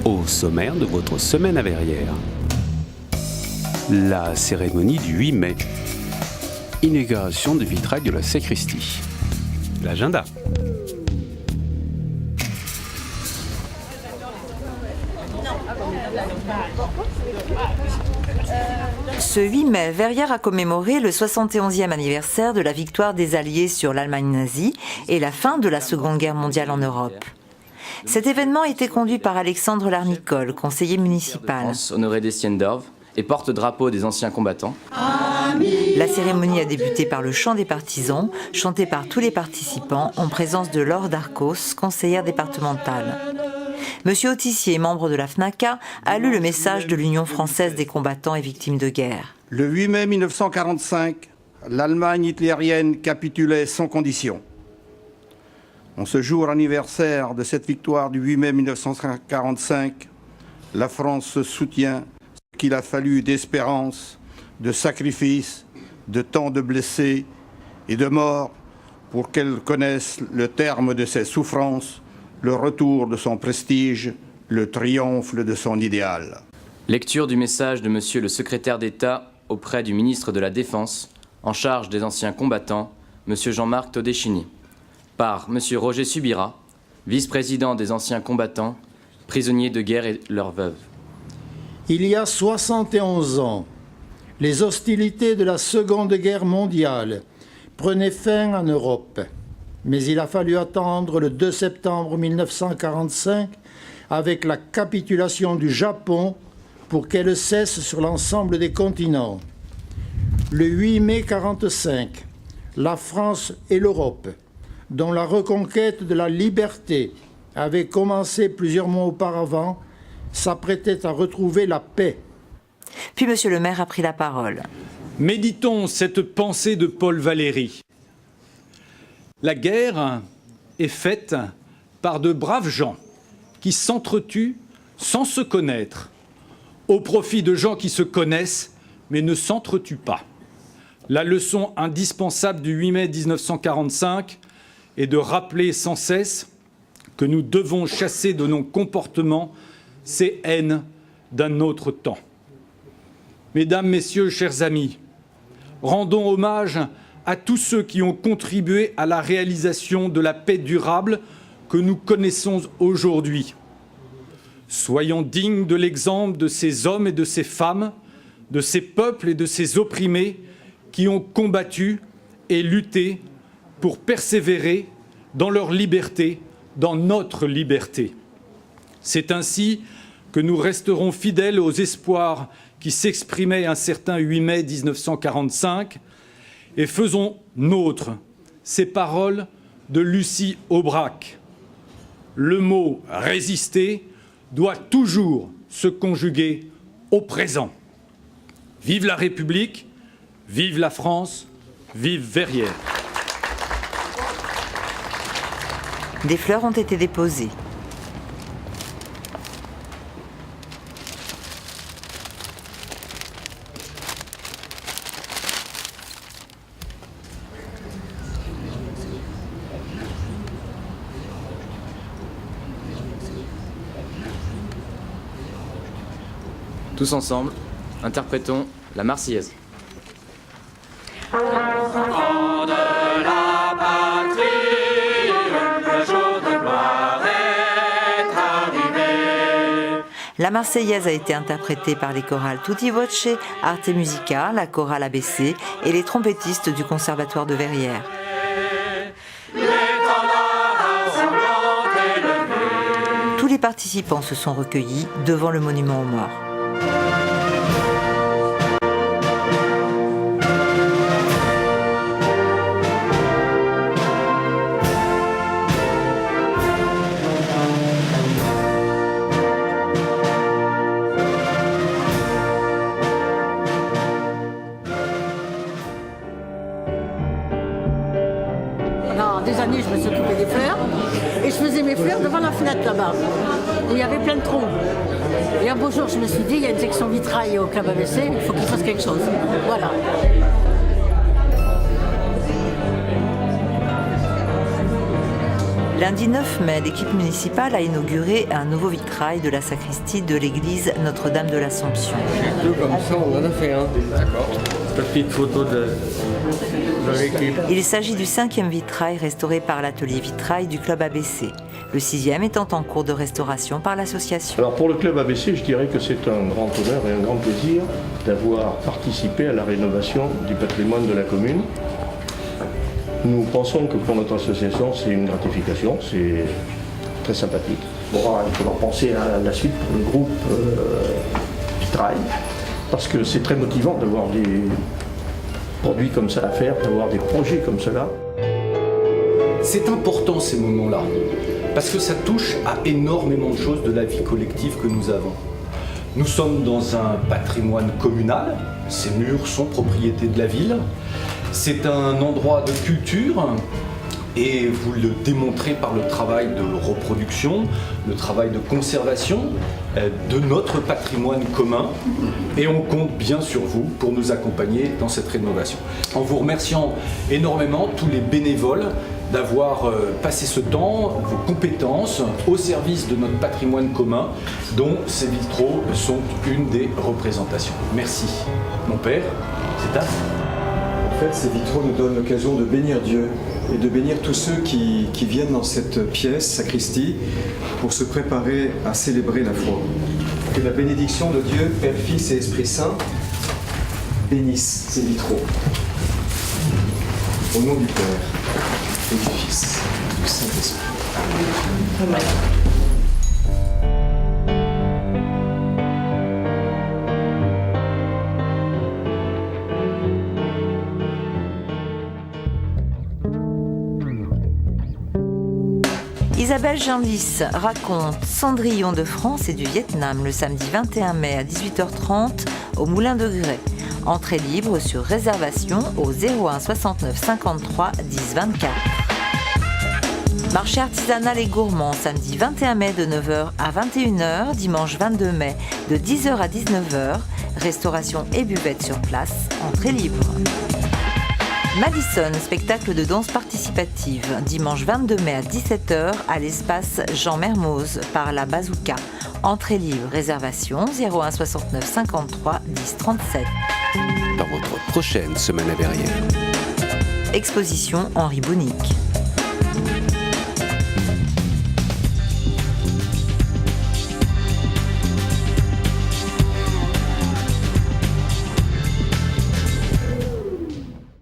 Au sommaire de votre semaine à Verrières. La cérémonie du 8 mai. Inauguration des vitrails de la sacristie. L'agenda. Ce 8 mai, Verrières a commémoré le 71e anniversaire de la victoire des Alliés sur l'Allemagne nazie et la fin de la Seconde Guerre mondiale en Europe. Cet événement a été conduit par Alexandre Larnicole, conseiller municipal. Honoré d'Estienne-d'Orve et porte-drapeau des anciens combattants. La cérémonie a débuté par le chant des partisans, chanté par tous les participants en présence de Laure Darcos, conseillère départementale. Monsieur Autissier, membre de la FNACA, a lu le message de l'Union française des combattants et victimes de guerre. Le 8 mai 1945, l'Allemagne hitlérienne capitulait sans condition. En ce jour anniversaire de cette victoire du 8 mai 1945, la France se soutient ce qu'il a fallu d'espérance, de sacrifices, de temps de blessés et de morts pour qu'elle connaisse le terme de ses souffrances, le retour de son prestige, le triomphe de son idéal. Lecture du message de Monsieur le secrétaire d'État auprès du ministre de la Défense, en charge des anciens combattants, Monsieur Jean-Marc Todeschini, par Monsieur Roger Subira, vice-président des anciens combattants, prisonniers de guerre et leurs veuves. Il y a 71 ans, les hostilités de la Seconde Guerre mondiale prenaient fin en Europe. Mais il a fallu attendre le 2 septembre 1945 avec la capitulation du Japon pour qu'elle cesse sur l'ensemble des continents. Le 8 mai 1945, la France et l'Europe, dont la reconquête de la liberté avait commencé plusieurs mois auparavant, s'apprêtaient à retrouver la paix. Puis monsieur le maire a pris la parole. Méditons cette pensée de Paul Valéry. La guerre est faite par de braves gens qui s'entretuent sans se connaître, au profit de gens qui se connaissent mais ne s'entretuent pas. La leçon indispensable du 8 mai 1945 est de rappeler sans cesse que nous devons chasser de nos comportements ces haines d'un autre temps. Mesdames, Messieurs, chers amis, rendons hommage à tous ceux qui ont contribué à la réalisation de la paix durable que nous connaissons aujourd'hui. Soyons dignes de l'exemple de ces hommes et de ces femmes, de ces peuples et de ces opprimés qui ont combattu et lutté pour persévérer dans leur liberté, dans notre liberté. C'est ainsi que nous resterons fidèles aux espoirs qui s'exprimaient un certain 8 mai 1945 et faisons nôtres ces paroles de Lucie Aubrac. Le mot « résister » doit toujours se conjuguer au présent. Vive la République, vive la France, vive Verrières. Des fleurs ont été déposées. Tous ensemble, interprétons la Marseillaise. La Marseillaise a été interprétée par les chorales Tutti Voce, Arte Musica, la chorale ABC et les trompettistes du Conservatoire de Verrières. Tous les participants se sont recueillis devant le monument aux morts. Pendant des années, je me suis occupée des fleurs et je faisais mes fleurs devant la fenêtre là-bas, où il y avait plein de troncs. Et un beau jour, je me suis dit, il y a une section vitrail au Club ABC, il faut qu'il fasse quelque chose. Voilà. Lundi 9 mai, l'équipe municipale a inauguré un nouveau vitrail de la sacristie de l'église Notre-Dame de l'Assomption. Tout comme ça, on en a fait un. D'accord. Petite photo de l'équipe. Il s'agit du 5e vitrail restauré par l'atelier vitrail du club ABC. Le 6e étant en cours de restauration par l'association. Alors pour le club ABC, je dirais que c'est un grand honneur et un grand plaisir d'avoir participé à la rénovation du patrimoine de la commune. Nous pensons que pour notre association, c'est une gratification, c'est très sympathique. Bon, il faudra penser à la suite pour le groupe Vitrail, parce que c'est très motivant d'avoir des produits comme ça à faire, d'avoir des projets comme cela. C'est important ces moments-là, parce que ça touche à énormément de choses de la vie collective que nous avons. Nous sommes dans un patrimoine communal, ces murs sont propriété de la ville. C'est un endroit de culture et vous le démontrez par le travail de reproduction, le travail de conservation de notre patrimoine commun et on compte bien sur vous pour nous accompagner dans cette rénovation. En vous remerciant énormément tous les bénévoles d'avoir passé ce temps, vos compétences au service de notre patrimoine commun dont ces vitraux sont une des représentations. Merci. Mon père, c'est à vous. En fait, ces vitraux nous donnent l'occasion de bénir Dieu et de bénir tous ceux qui viennent dans cette pièce, sacristie, pour se préparer à célébrer la foi. Que la bénédiction de Dieu, Père, Fils et Esprit Saint, bénisse ces vitraux. Au nom du Père et du Fils et du Saint-Esprit. Amen. Isabelle Gendis raconte Cendrillon de France et du Vietnam le samedi 21 mai à 18h30 au Moulin de Grès. Entrée libre sur réservation au 01 69 53 10 24. Marché artisanal et gourmand samedi 21 mai de 9h à 21h, dimanche 22 mai de 10h à 19h, restauration et buvette sur place, entrée libre. Madison, spectacle de danse participative, dimanche 22 mai à 17h à l'espace Jean Mermoz par la Bazooka. Entrée libre, réservation 01 69 53 10 37. Dans votre prochaine semaine à Verrières. Exposition Henri Bounic.